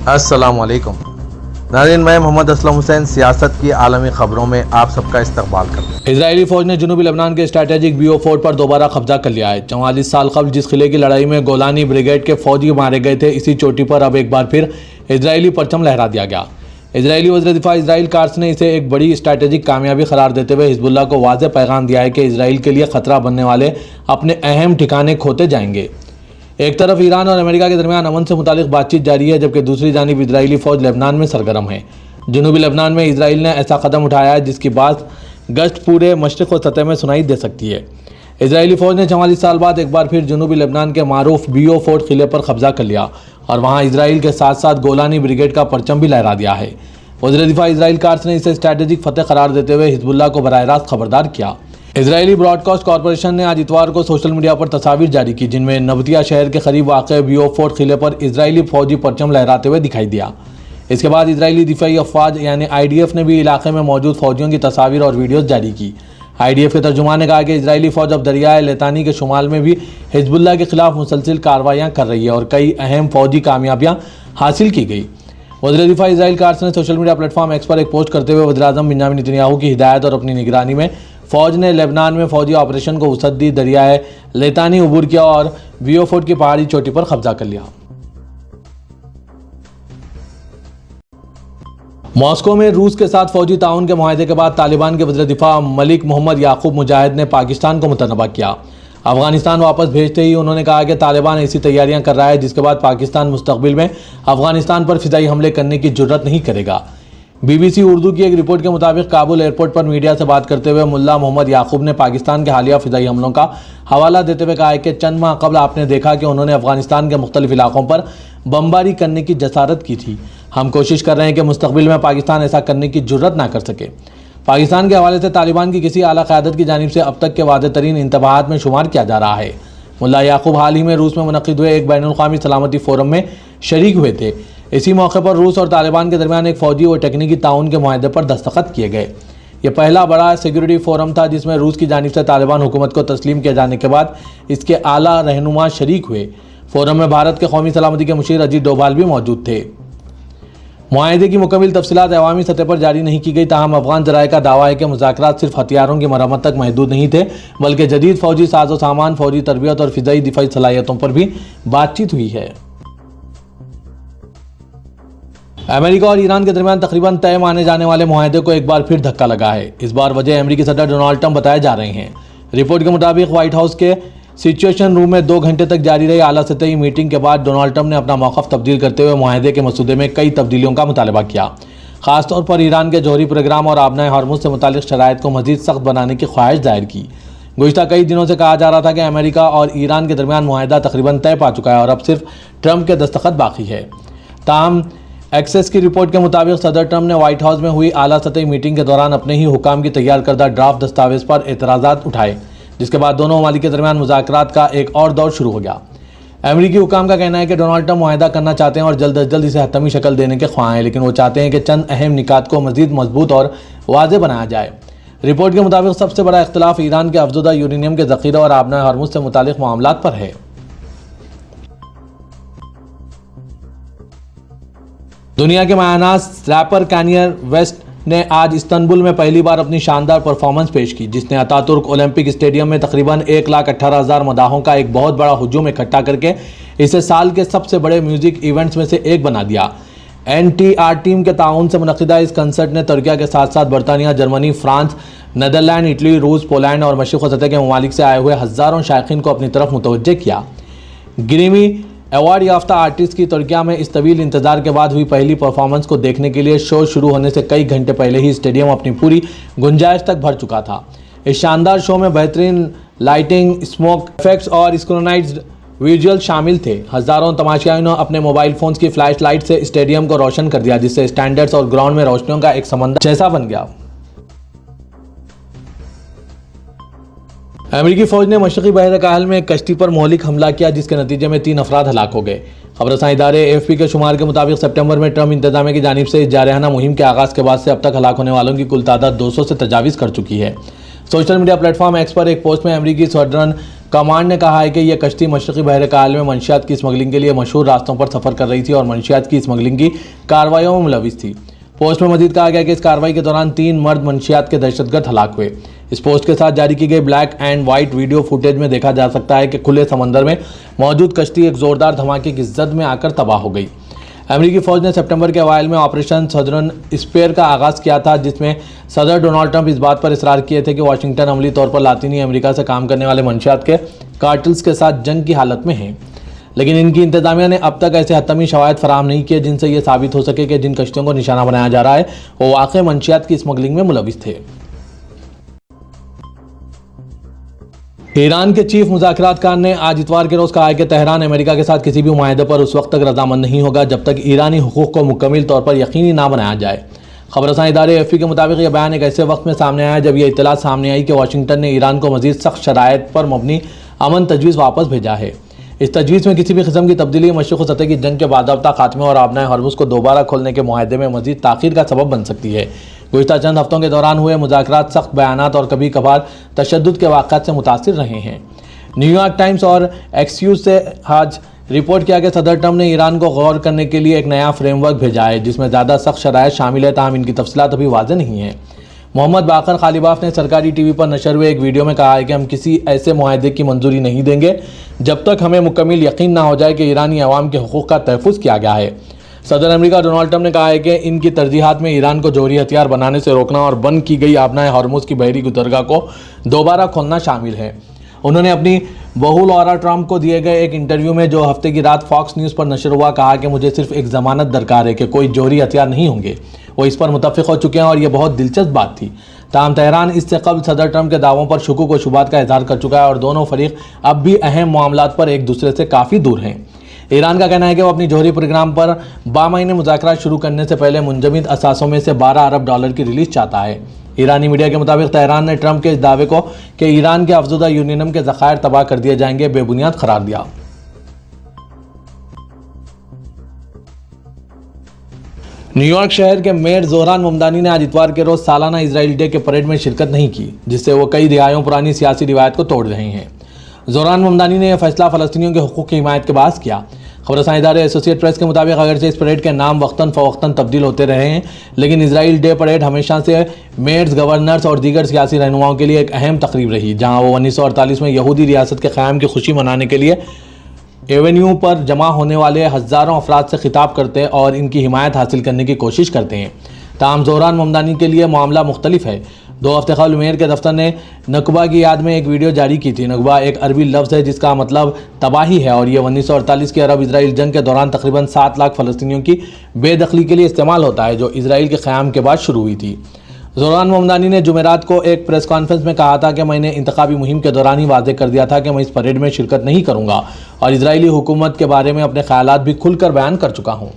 अस्सलाम वालेकुम नाज़रीन, मैं मोहम्मद असलम हुसैन सियासत की आलमी खबरों में आप सबका इस्तकबाल करता हूँ। इजरायली फौज ने जनूबी लेबनान के स्ट्रैटेजिक बीओ फोर्ट पर दोबारा कब्जा कर लिया है। 44 साल कबल जिस किले की लड़ाई में गोलानी ब्रिगेड के फौजी मारे गए थे, इसी चोटी पर अब एक बार फिर इजरायली परचम लहरा दिया गया। इजरायली वज़ीर दिफा इजराइल कार्स ने इसे एक बड़ी स्ट्रैटेजिक कामयाबी करार देते हुए हिजबुल्लाह को वाज़ेह पैगाम दिया है कि इजराइल के लिए खतरा बनने वाले अपने अहम ठिकाने खोते जाएंगे। एक तरफ ईरान और अमेरिका के दरमियान अमन से मुतालिक बातचीत जारी है, जबकि दूसरी जानिब इजरायली फौज लेबनान में सरगर्म है। जनूबी लेबनान में इजराइल ने ऐसा कदम उठाया है जिसकी बात गश्त पूरे मशरिक़ व सतह में सुनाई दे सकती है। इजरायली फौज ने 44 साल बाद एक बार फिर जनूबी लेबनान के मारूफ बीओ फोर्ट किले पर कब्जा कर लिया और वहाँ इजराइल के साथ साथ गोलानी ब्रिगेड का परचम भी लहरा दिया है। वज़ीर दिफा इजराइल कार्स ने इसे स्ट्रैटेजिक फतेह करार देते हुए हिजबुल्लाह को बराह रास्त खबरदार किया। इजरायली ब्रॉडकास्ट कॉरपोरेशन ने आज इतवार को सोशल मीडिया पर तस्वीर जारी की, जिनमें नबतिया शहर के करीब वाक़ बीओ फोर्ट किले पर इजरायली फौजी परचम लहराते हुए दिखाई दिया। इसके बाद इजरायली दिफाई अफवाज यानी IDF ने भी इलाके में मौजूद फौजियों की तस्वीर और वीडियोस जारी की। IDF के तर्जुमान ने कहा कि इजरायली फौज अब दरियाए लेतानी के शुमाल में भी हिजबुल्लाह के खिलाफ मुसलसिल कार्रवाइयाँ कर रही है और कई अहम फौजी कामयाबियाँ हासिल की गई। वज़ीर दिफा इजराइल कार्स ने सोशल मीडिया प्लेटफॉर्म एक्स पर एक पोस्ट करते हुए वज़ीर-ए-आज़म बेंजामिन नेतन्याहू की हिदायत और अपनी निगरानी में फौज ने लेबनान में फौजी ऑपरेशन को वसअत दी, दरियाए लेतानी अबूर किया और बीओ फोर्ट की पहाड़ी चोटी पर कब्जा कर लिया। मॉस्को में रूस के साथ फौजी ताउन के मुआहदे के बाद तालिबान के वज़ीर दिफा मलिक मोहम्मद याकूब मुजाहिद ने पाकिस्तान को मुतनबा किया। अफगानिस्तान वापस भेजते ही उन्होंने कहा कि तालिबान ऐसी तैयारियां कर रहा है जिसके बाद पाकिस्तान मुस्तकबिल में अफगानिस्तान पर फिजाई हमले करने की जुर्रत नहीं करेगा। BBC उर्दू की एक रिपोर्ट के मुताबिक काबुल एयरपोर्ट पर मीडिया से बात करते हुए मुल्ला मोहम्मद याकूब ने पाकिस्तान के हालिया फिजाई हमलों का हवाला देते हुए कहा है कि चंद माह कबल आपने देखा कि उन्होंने अफगानिस्तान के मुख्तलिफ इलाकों पर बमबारी करने की जसारत की थी। हम कोशिश कर रहे हैं कि मुस्तकबिल में पाकिस्तान ऐसा करने की जुर्रत ना कर सके। पाकिस्तान के हवाले से तालिबान की किसी आला क़यादत की जानिब से अब तक के वादे तरीन इंतबाहात में शुमार किया जा रहा है। मुल्ला याकूब हाल ही में रूस में मुनक़िद हुए एक बैनुल-अक़वामी सलामती फोरम में शरीक हुए थे। इसी मौके पर रूस और तालिबान के दरमियान एक फ़ौजी व टेक्निकी ताउन के मुआहदे पर दस्तखत किए गए। यह पहला बड़ा सिक्योरिटी फोरम था जिसमें रूस की जानिब से तालिबान हुकूमत को तस्लीम किए जाने के बाद इसके आला रहनुमा शरीक हुए। फोरम में भारत के कौमी सलामती के मुशीर अजीत डोभाल भी मौजूद थे। मुआहदे की मुकम्मल तफसीलात अवामी सतह पर जारी नहीं की गई, ताहम अफगान ज़राए का दावा है कि मुज़ाकरात सिर्फ हथियारों की मरम्मत तक महदूद नहीं थे, बल्कि जदीद फ़ौजी साजो सामान, फ़ौजी तरबियत और फ़िज़ाई दिफाई सलाहियतों पर भी बातचीत हुई है। अमेरिका और ईरान के दरमियान तकरीबन तय माने जाने वाले मुआहदे को एक बार फिर धक्का लगा है। इस बार वजह अमेरिकी सदर डोनाल्ड ट्रंप बताए जा रहे हैं। रिपोर्ट के मुताबिक व्हाइट हाउस के सिचुएशन रूम में 2 घंटे तक जारी रही आला सतही मीटिंग के बाद डोनाल्ड ट्रंप ने अपना मौक़िफ़ तब्दील करते हुए मुआहदे के मसूदे में कई तब्दीलियों का मुतालबा किया। खासतौर पर ईरान के जौहरी प्रोग्राम और आबनाए हॉर्मुज़ से मुतालिक शराइत को मज़ीद सख्त बनाने की ख्वाहिश जाहिर की। गुज़िश्ता कई दिनों से कहा जा रहा था कि अमेरिका और ईरान के दरमियान मुआहदा तकरीबन तय पा चुका है और अब सिर्फ ट्रंप के दस्तखत बाकी है। ताहम एक्सेस की रिपोर्ट के मुताबिक सदर ट्रंप ने व्हाइट हाउस में हुई आला सतही मीटिंग के दौरान अपने ही हुकाम की तैयार करदा ड्राफ्ट दस्तावेज़ पर एतराज़ात उठाए, जिसके बाद दोनों ममालिक के दरमियान मुज़ाकरात का एक और दौर शुरू हो गया। अमेरिकी हुकाम का कहना है कि डोनाल्ड ट्रंप मुआहदा करना चाहते हैं और जल्द अज जल्द इसे हतमी शक्ल देने के ख्वाह हैं, लेकिन वो चाहते हैं कि चंद अहम निकात को मज़ीद मजबूत और वाज़ेह बनाया जाए। रिपोर्ट के मुताबिक सबसे बड़ा इख्तिलाफ ईरान के अफजुदा यूरेनियम के ज़ख़ीरा और आबनाए हॉर्मुज़ से मुतालिक मामलात पर है। दुनिया के मायनाज रैपर कानियर वेस्ट ने आज इस्तांबुल में पहली बार अपनी शानदार परफॉर्मेंस पेश की, जिसने अतातुर्क ओलंपिक स्टेडियम में तकरीबन 1,18,000 मदाहों का एक बहुत बड़ा हुजूम इकट्ठा करके इसे साल के सबसे बड़े म्यूजिक इवेंट्स में से एक बना दिया। NTR टीम के ताउन से मुनक़िदा इस कंसर्ट ने तुर्की के साथ साथ बरतानिया, जर्मनी, फ्रांस, नीदरलैंड, इटली, रूस, पोलैंड और मशरिक़ सतह के ममालिक से आए हुए हज़ारों शायकीन को अपनी तरफ मुतवज्जे किया। ग्रैमी अवार्ड याफ्ता आर्टिस्ट की तुर्की में इस तवील इंतजार के बाद हुई पहली परफॉर्मेंस को देखने के लिए शो शुरू होने से कई घंटे पहले ही स्टेडियम अपनी पूरी गुंजाइश तक भर चुका था। इस शानदार शो में बेहतरीन लाइटिंग, स्मोक इफेक्ट्स और सिंक्रोनाइज्ड विजुअल शामिल थे। हज़ारों तमाशाइयों ने अपने मोबाइल फोन्स की फ्लैश लाइट से स्टेडियम को रोशन कर दिया, जिससे स्टैंडर्ड्स और ग्राउंड में रोशनियों का एक समंदर जैसा बन गया। अमेरिकी फ़ौज ने मशरक़ी बहर काहल में एक कश्ती पर मौलिक हमला किया, जिसके नतीजे में 3 अफराद हलाक हो गए। खबरसां इदारे AFP के शुमार के मुताबिक सितंबर में ट्रंप इंतजामिया की जानिब से इस जारहाना मुहिम के आगाज़ के बाद से अब तक हलाक होने वालों की कुल तादाद 200 से तजावीज़ कर चुकी है। सोशल मीडिया प्लेटफॉर्म एक्स पर एक पोस्ट में अमेरिकी स्क्वाड्रन कमांड ने कहा है कि यह कश्ती मशरक़ी बहर-ए-काल में मंशियात की स्मगलिंग के लिए मशहूर रास्तों पर सफ़र कर रही थी और मंशियात की स्मगलिंग की कार्रवाइयों में मुलविस थी। पोस्ट में मजीद कहा गया कि इस कार्रवाई के दौरान 3 मर्द मंशियात के दहशतगर्द हलाक हुए। इस पोस्ट के साथ जारी की गई black and white video footage में देखा जा सकता है कि खुले समंदर में मौजूद कश्ती एक जोरदार धमाके की जद में आकर तबाह हो गई। अमेरिकी फौज ने सितंबर के अवाइल में ऑपरेशन सदर्न स्पेयर का आगाज़ किया था, जिसमें सदर डोनाल्ड ट्रंप इस बात पर इसरार किए थे कि वाशिंगटन अमली तौर पर लातीनी अमेरिका से काम करने वाले मंशियात के कार्टल्स के साथ जंग की हालत में हैं। लेकिन इनकी इंतजामिया ने अब तक ऐसे हतमी शवायद फराहम नहीं किए जिनसे यह साबित हो सके कि जिन कश्तियों को निशाना बनाया जा रहा है वो वाकई मंशियात की स्मगलिंग में मुलविस थे। ईरान के चीफ मुज़ाकरातकार ने आज इतवार के रोज़ कहा है कि तेहरान अमेरिका के साथ किसी भी मुआहदे पर उस वक्त तक रजामंद नहीं होगा जब तक ईरानी हुकूक को मुकम्मल तौर पर यकीनी ना बनाया जाए। खबरसां इदारे एफपी के मुताबिक यह बयान एक ऐसे वक्त में सामने आया जब यह इत्तला सामने आई कि वाशिंगटन ने ईरान को मजीद सख्त शराइत पर मबनी अमन तजवीज़ वापस भेजा है। इस तजवीज़ में किसी भी किस्म की तब्दीली मशरिक़ सतह की जंग के बाज़ाब्ता खात्मे और आबनाए हॉर्मुज़ को दोबारा खोलने के मुआहदे में मजीद ताख़ीर का सबब बन सकती है। गुज़िश्ता चंद हफ्तों के दौरान हुए मुज़ाकरात सख्त बयानात और कभी कभार तशद्दुद के वाक़यात से मुतासिर रहे हैं। न्यूयॉर्क टाइम्स और एक्सक्यूज से आज रिपोर्ट किया कि सदर ट्रंप ने ईरान को गौर करने के लिए एक नया फ्रेमवर्क भेजा है जिसमें ज़्यादा सख्त शराइत शामिल है, ताहम इनकी तफसीलात अभी वाज़ेह नहीं है। मोहम्मद बाकर खालिबाफ ने सरकारी टीवी पर नशर हुए एक वीडियो में कहा है कि हम किसी ऐसे मुआहदे की मंजूरी नहीं देंगे जब तक हमें मुकम्मल यकीन ना हो जाए कि ईरानी अवाम के हुकूक का तहफ़्फ़ुज़ किया गया है। सदर अमेरिका डोनाल्ड ट्रंप ने कहा है कि इनकी तरजीहात में ईरान को जौहरी हथियार बनाने से रोकना और बंद की गई आबनाए हॉर्मुज़ की बहरी गुज़रगाह को दोबारा खोलना शामिल है। उन्होंने अपनी बहू लॉरा ट्रंप को दिए गए एक इंटरव्यू में जो हफ्ते की रात फॉक्स न्यूज़ पर नशर हुआ कहा कि मुझे सिर्फ एक ज़मानत दरकार है कि कोई जौहरी हथियार नहीं होंगे। वो इस पर मुतफ़िक़ हो चुके हैं और ये बहुत दिलचस्प बात थी। ताहम तेहरान इससे कबल सदर ट्रंप के दावों पर शुकूक व शुबात का इज़हार कर चुका है और दोनों फरीक अब भी अहम मामलात पर एक दूसरे से काफ़ी दूर हैं। ईरान का कहना है कि वो अपनी जौहरी प्रोग्राम पर बामहीने मुज़ाकरात शुरू करने से पहले मुंजमद असासों में से $12 अरब की रिलीज़ चाहता है। ईरानी मीडिया के मुताबिक तेहरान ने ट्रंप के इस दावे को कि ईरान के अफजुदा यूरेनियम के ज़खायर तबाह कर दिए जाएंगे बेबुनियाद करार दिया। न्यूयॉर्क शहर के मेयर जोहरान ममदानी ने आज इतवार के रोज़ सालाना इजराइल डे के परेड में शिरकत नहीं की, जिससे वो कई दिहाइयों पुरानी सियासी रिवायत को तोड़ रहे हैं। जोहरान ममदानी ने यह फैसला फ़लस्तीनियों के हुकूक़ की हिमायत के बायस किया। खबरसां इदारे एसोसिएट प्रेस के मुताबिक अगरचे इस परेड के नाम वक्तन फ़वक्तन तब्दील होते रहे हैं, लेकिन इजराइल डे परेड हमेशा से मेयर्स, गवर्नर्स और दीगर सियासी रहनुमाओं के लिए एक अहम तकरीब रही, जहाँ वो 1948 में यहूदी रियासत के क़याम की खुशी मनाने के लिए एवेन्यू पर जमा होने वाले हज़ारों अफराद से खिताब करते हैं और इनकी हिमायत हासिल करने की कोशिश करते हैं। ताहम जोहरान ममदानी के लिए मामला मुख्तलिफ है। 2 हफ्ते कबल मेयर के दफ्तर ने नकबा की याद में एक वीडियो जारी की थी। नकबा एक अरबी लफ्ज़ है जिसका मतलब तबाही है और यह 1948 की अरब इसराइल जंग के दौरान तकरीबन 7 लाख फ़लस्तीनियों की बेदखली के लिए इस्तेमाल होता है, जो इसराइल के क़याम के बाद शुरू हुई थी। जोहरान ममदानी ने जुमेरात को एक प्रेस कॉन्फ्रेंस में कहा था कि मैंने इंतखाबी मुहिम के दौरान ही वाज़ेह कर दिया था कि मैं इस परेड में शिरकत नहीं करूँगा और इजरायली हुकूमत के बारे में अपने ख्यालात भी खुलकर बयान कर चुका हूँ।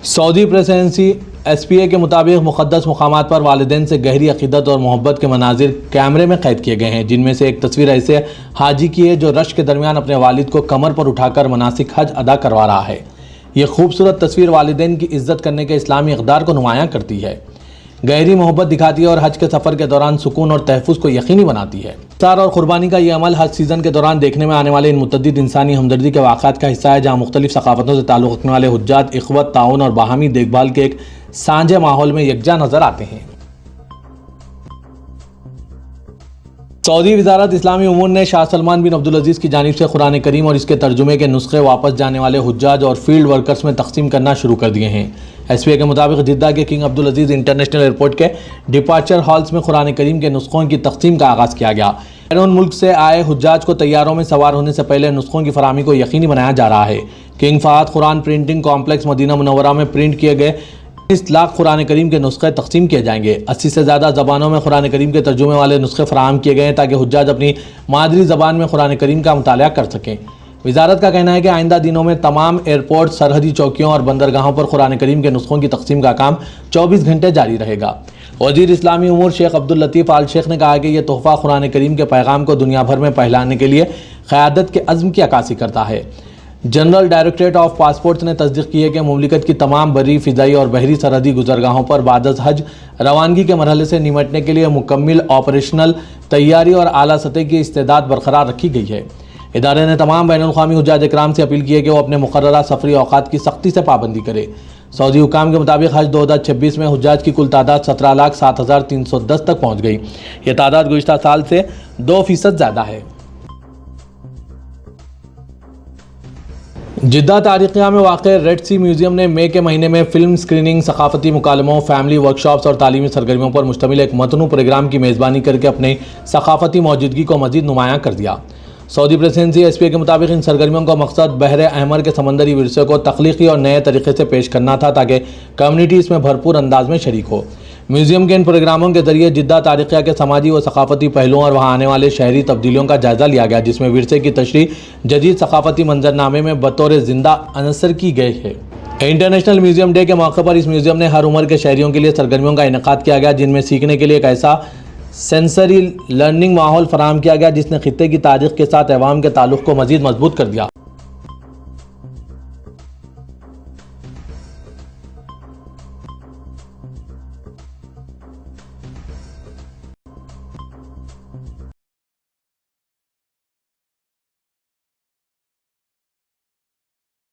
सऊदी प्रेसिडेंसी SPA के मुताबिक मुक़द्दस मुक़ामात पर वालिदैन से गहरी अक़ीदत और मोहब्बत के मनाजिर कैमरे में क़ैद किए गए हैं, जिनमें से एक तस्वीर ऐसे हाजी की है जो रश के दरमियान अपने वालिद को कमर पर उठाकर मनासिक हज अदा करवा रहा है। ये खूबसूरत तस्वीर वालिदैन की इज़्ज़त करने के इस्लामी इक़दार को नुमायाँ करती है, गहरी मोहब्बत दिखाती है और हज के सफ़र के दौरान सुकून और तहफ़्फ़ुज़ को यकीनी बनाती है। इफ़्तार और क़ुरबानी का ये अमल हज सीज़न के दौरान देखने में आने वाले इन मुतअद्दिद इंसानी हमदर्दी के वाक़ात का हिस्सा है, जहाँ मुख्तलिफ़ सक़ाफ़तों से ताल्लुक़ रखने वाले हुज्जाज इख़वत, ताउन और बाहमी देखभाल के एक सांझे माहौल में यकजा नज़र आते हैं। सऊदी वज़ारत इस्लामी उमूर ने शाह सलमान बिन अब्दुल अज़ीज़ की जानिब से कुरान करीम और इसके तर्जुमे के नुस्खे वापस जाने वाले हुज्जाज और फील्ड वर्कर्स में तकसीम करना शुरू कर दिए हैं। SPA के मुताबिक जिद्दा के किंग अब्दुल अज़ीज़ इंटरनेशनल एयरपोर्ट के डिपार्चर हॉल्स में कुरान करीम के नुस्खों की तकसीम का आगाज़ किया गया। बैरून मुल्क से आए हुज्जाज को तैयारों में सवार होने से पहले नुस्खों की फराहमी को यकीनी बनाया जा रहा है। King Fahd Quran printing complex Medina Munawwarah में प्रिंट किए गए 30 लाख कुरान करीम के नुस्खे तकसीम किए जाएंगे। 80 से ज़्यादा ज़बानों में कुरान करीम के तर्जुमे वाले नुस्खे फराहम किए गए हैं ताकि हुज्जाज अपनी मादरी ज़बान में कुरान करीम का मुताला कर सकें। वज़ारत का कहना है कि आइंदा दिनों में तमाम एयरपोर्ट, सरहदी चौकियों और बंदरगाहों पर कुरान करीम के नुस्खों की तकसीम का काम 24 घंटे जारी रहेगा। वज़ीर इस्लामी उमूर शेख अब्दुल लतीफ़ आल शेख ने कहा कि यह तोहफ़ा कुरान करीम के पैगाम को दुनिया भर में फैलाने के लिए क़यादत के अज़्म की अक्कासी करता है। जनरल डायरेक्टरेट ऑफ पासपोर्ट्स ने तस्दीक की है कि मुमलिकत की तमाम बरी, फ़िज़ाई और बहरी सरहदी गुजरगाहों पर बादज़ हज रवानगी के मरहले से निमटने के लिए मुकम्मल ऑपरेशनल तैयारी और आला सतह की इस्तेदाद बरकरार रखी गई है। इदारे ने तमाम बैनुल-अक़वामी हुज्जाज इकराम से अपील की है कि वो अपने मुकर्ररा सफरी औकात की सख्ती से पाबंदी करे। सऊदी हुकाम के मुताबिक हज 2026 में हुज्जाज की कुल तादाद 17,07,310 तक पहुँच गई। ये तादाद गुज़िश्ता साल से 2% ज़्यादा है। जिद्दा तारिकिया में वाक़े रेड सी म्यूज़ियम ने मई के महीने में फ़िल्म स्क्रीनिंग, सकाफ़ती मुकालमों, फैमिली वर्कशॉप्स और तालीमी सरगर्मियों पर मुश्तमिल एक मतनू प्रोग्राम की मेज़बानी करके अपनी सकाफ़ती मौजूदगी को मज़ीद नुमायाँ कर दिया। सऊदी प्रेसिडेंसी SPA के मुताबिक इन सरगर्मियों का मकसद बहरे अहमर के समंदरी विरसे को तख्लीकी और नए तरीके से पेश करना था ताकि कम्युनिटी इसमें भरपूर अंदाज में शरीक हो। म्यूज़ियम के इन प्रोग्रामों के जरिए जिद्दा तारिकिया के समाजी व सकाफ़ती पहलुओं और वहाँ आने वाले शहरी तब्दीलियों का जायज़ा लिया गया, जिसमें विरसे की तशरीह जदीद सकाफ़ती मंजरनामे में बतौर ज़िंदा अनसर की गई है। इंटरनेशनल म्यूज़ियम डे के मौके पर इस म्यूज़ियम ने हर उम्र के शहरियों के लिए सरगर्मियों का इनेकाद किया गया, जिनमें सीखने के लिए एक ऐसा सेंसरी लर्निंग माहौल फराहम किया गया जिसने खित्ते की तारीख के साथ अवाम के ताल्लुक़ को मज़ीद मजबूत कर दिया।